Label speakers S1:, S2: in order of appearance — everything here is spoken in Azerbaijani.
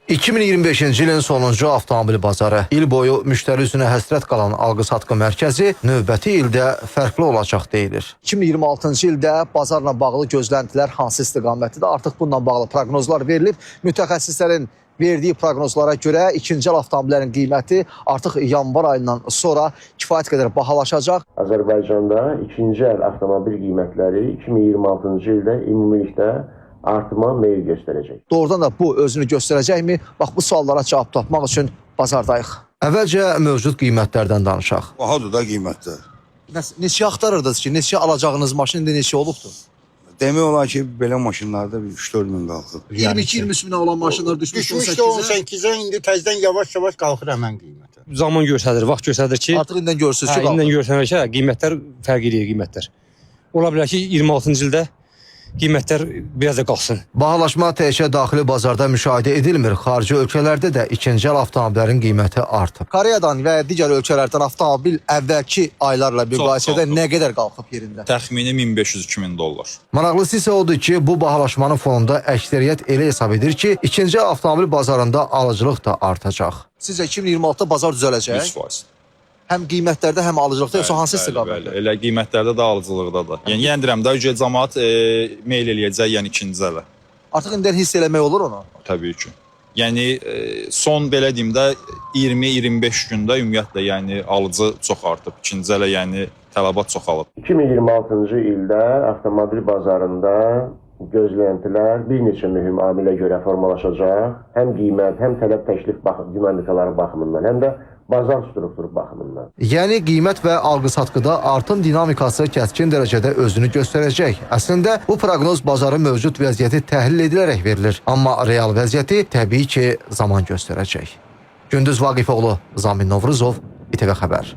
S1: 2025-ci ilin sonuncu avtomobil bazarı. İl boyu müştəri üzünə həsrət qalan alqı-satqı mərkəzi növbəti ildə fərqli olacaq deyilir. 2026-cı ildə bazarla bağlı gözləntilər hansı istiqamətdə? Artıq bununla bağlı proqnozlar verilib. Mütəxəssislərin verdiyi proqnozlara görə ikinci el avtomobillərin qiyməti artıq yanvar ayından sonra kifayət qədər bahalaşacaq.
S2: Azərbaycanda ikinci el avtomobil qiymətləri 2026-cı ildə ümumilikdə artıma meyil göstərəcək.
S1: Doğrudan da bu özünü göstərəcəkmi? Bax, bu suallara cavab tapmaq üçün bazardayıq. Əvvəlcə mövcud qiymətlərdən danışaq.
S3: Bahadır da qiymətlər.
S1: Neçə axtarırdınız ki, neçə alacağınız maşın indi neçə olubdur?
S3: Demək olar ki, belə maşınlarda 3-4 min qalxıb.
S1: 22-23 minə olan maşınlar düşmüş
S4: Düşmüşdə 18-ə, indi təzdən yavaş-yavaş qalxır həmən qiymətə.
S5: Zaman göstərir, vaxt göstərir ki,
S1: Artıq indən görürsünüz ki,
S5: indən göstərir ki, qiymətlər fərq edir qiymətlər. Ola bilər ki, 26-cı ildə qiymətlər biraz da qalxsın.
S1: Bahalaşma təkcə daxili bazarda müşahidə edilmir. Xarici ölkələrdə də ikinci el avtomobillərin qiyməti artıb. Koreyadan və digər ölkələrdən avtomobil əvvəlki aylarla müqayisədə nə qədər qalxıb yerində?
S6: Təxmini 1500-2000 dollar.
S1: Maraqlısı isə odur ki, bu bahalaşmanın fonunda əksəriyyət elə hesab edir ki, ikinci el avtomobil bazarında alıcılıq da artacaq. Sizcə 2026-da bazar düzələcək?
S6: 100%.
S1: Həm qiymətlərdə, həm alıcılıqda, yoxsa hansı istiqamətdə?
S6: Elə qiymətlərdə də, alıcılıqda da. Yəni deyirəm də, cəmaət meyl eləyəcək, yəni ikinci ələ.
S1: Artıq indən hiss eləmək olur onu?
S6: Təbii ki. Yəni son belə deyim də 20-25 gündə ümumiyyətlə yəni alıcı çox artıb. İkinci ələ yəni tələbat çoxalıb.
S2: 2026-cı ildə avtomobil bazarında gözləntilər bir neçə mühüm amilə görə formalaşacaq. Həm qiymət, həm tələb təklif dinamikaları baxımından, həm də bazar strukturu baxımından.
S1: Yəni qiymət və alqı-satqıda artım dinamikası kəskin dərəcədə özünü göstərəcək. Əslində bu proqnoz bazarın mövcud vəziyyəti təhlil edilərək verilir. Amma real vəziyyəti təbii ki zaman göstərəcək. Gündüz Vaqifoğlu, Zamin Novruzov, İTV Xəbər.